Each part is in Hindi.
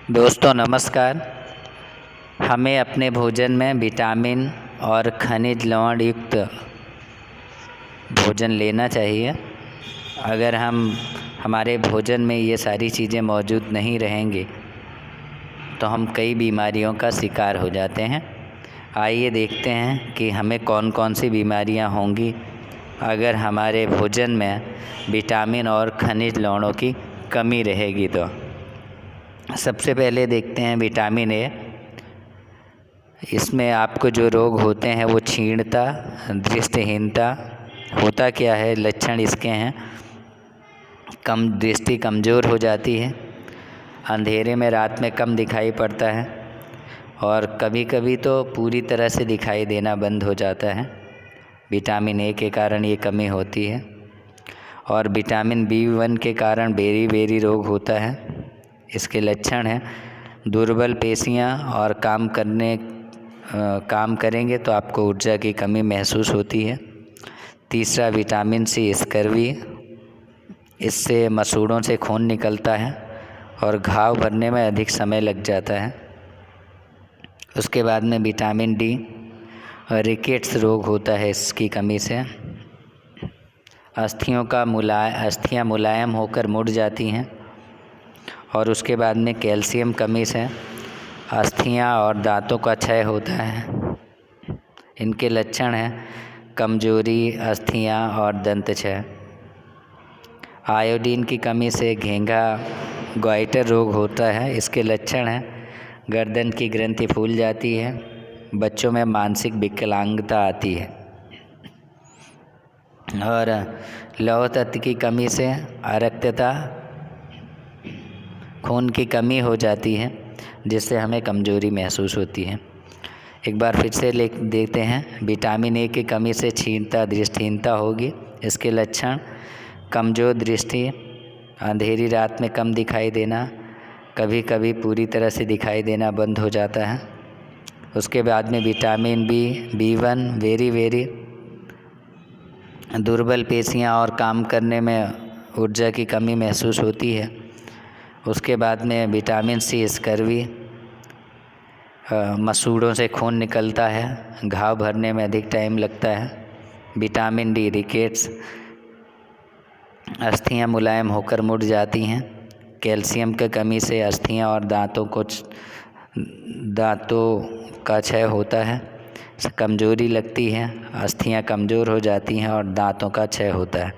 दोस्तों नमस्कार। हमें अपने भोजन में विटामिन और खनिज लवण युक्त भोजन लेना चाहिए। अगर हमारे भोजन में ये सारी चीज़ें मौजूद नहीं रहेंगी तो हम कई बीमारियों का शिकार हो जाते हैं। आइए देखते हैं कि हमें कौन कौन सी बीमारियां होंगी अगर हमारे भोजन में विटामिन और खनिज लवणों की कमी रहेगी। तो सबसे पहले देखते हैं विटामिन ए। इसमें आपको जो रोग होते हैं वो क्षीणता, दृष्टिहीनता। होता क्या है, लक्षण इसके हैं, दृष्टि कमज़ोर हो जाती है, अंधेरे में रात में कम दिखाई पड़ता है और कभी कभी तो पूरी तरह से दिखाई देना बंद हो जाता है। विटामिन ए के कारण ये कमी होती है। और विटामिन B1 के कारण बेरी रोग होता है। इसके लक्षण हैं दुर्बल पेशियां और काम करेंगे तो आपको ऊर्जा की कमी महसूस होती है। तीसरा विटामिन सी स्कर्वी। इससे मसूड़ों से खून निकलता है और घाव भरने में अधिक समय लग जाता है। उसके बाद में विटामिन डी, रिकेट्स रोग होता है इसकी कमी से। अस्थियां मुलायम होकर मुड़ जाती हैं। और उसके बाद में कैल्शियम कमी से अस्थियां और दांतों का क्षय होता है। इनके लक्षण हैं कमजोरी, अस्थियां और दंत क्षय। आयोडीन की कमी से घेंघा ग्वाइटर रोग होता है। इसके लक्षण हैं गर्दन की ग्रंथि फूल जाती है, बच्चों में मानसिक विकलांगता आती है। और लौह तत्व की कमी से अरक्तता, खून की कमी हो जाती है जिससे हमें कमजोरी महसूस होती है। एक बार फिर से देखते हैं। विटामिन ए की कमी से क्षीणता, दृष्टिहीनता होगी। इसके लक्षण कमज़ोर दृष्टि, अंधेरी रात में कम दिखाई देना, कभी कभी पूरी तरह से दिखाई देना बंद हो जाता है। उसके बाद में विटामिन B1 वेरी दुर्बल पेशियां और काम करने में ऊर्जा की कमी महसूस होती है। उसके बाद में विटामिन सी स्कर्वी, मसूड़ों से खून निकलता है, घाव भरने में अधिक टाइम लगता है। विटामिन डी रिकेट्स, अस्थियां मुलायम होकर मुड़ जाती हैं। कैल्शियम की कमी से अस्थियां और दांतों का क्षय होता है, कमजोरी लगती है, अस्थियां कमज़ोर हो जाती हैं और दांतों का क्षय होता है।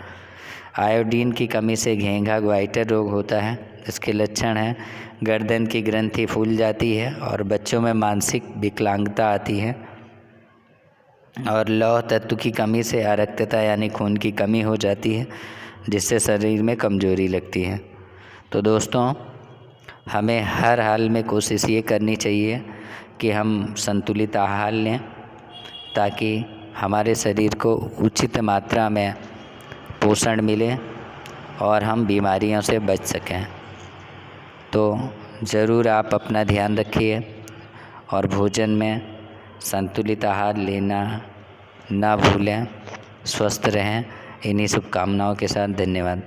आयोडीन की कमी से घेंघा ग्वाइटर रोग होता है। इसके लक्षण हैं गर्दन की ग्रंथि फूल जाती है और बच्चों में मानसिक विकलांगता आती है। और लौह तत्व की कमी से अरक्तता यानी खून की कमी हो जाती है जिससे शरीर में कमजोरी लगती है। तो दोस्तों, हमें हर हाल में कोशिश ये करनी चाहिए कि हम संतुलित आहार लें ताकि हमारे शरीर को उचित मात्रा में पोषण मिले और हम बीमारियों से बच सकें। तो ज़रूर आप अपना ध्यान रखिए और भोजन में संतुलित आहार लेना ना भूलें। स्वस्थ रहें। इन्हीं शुभकामनाओं के साथ धन्यवाद।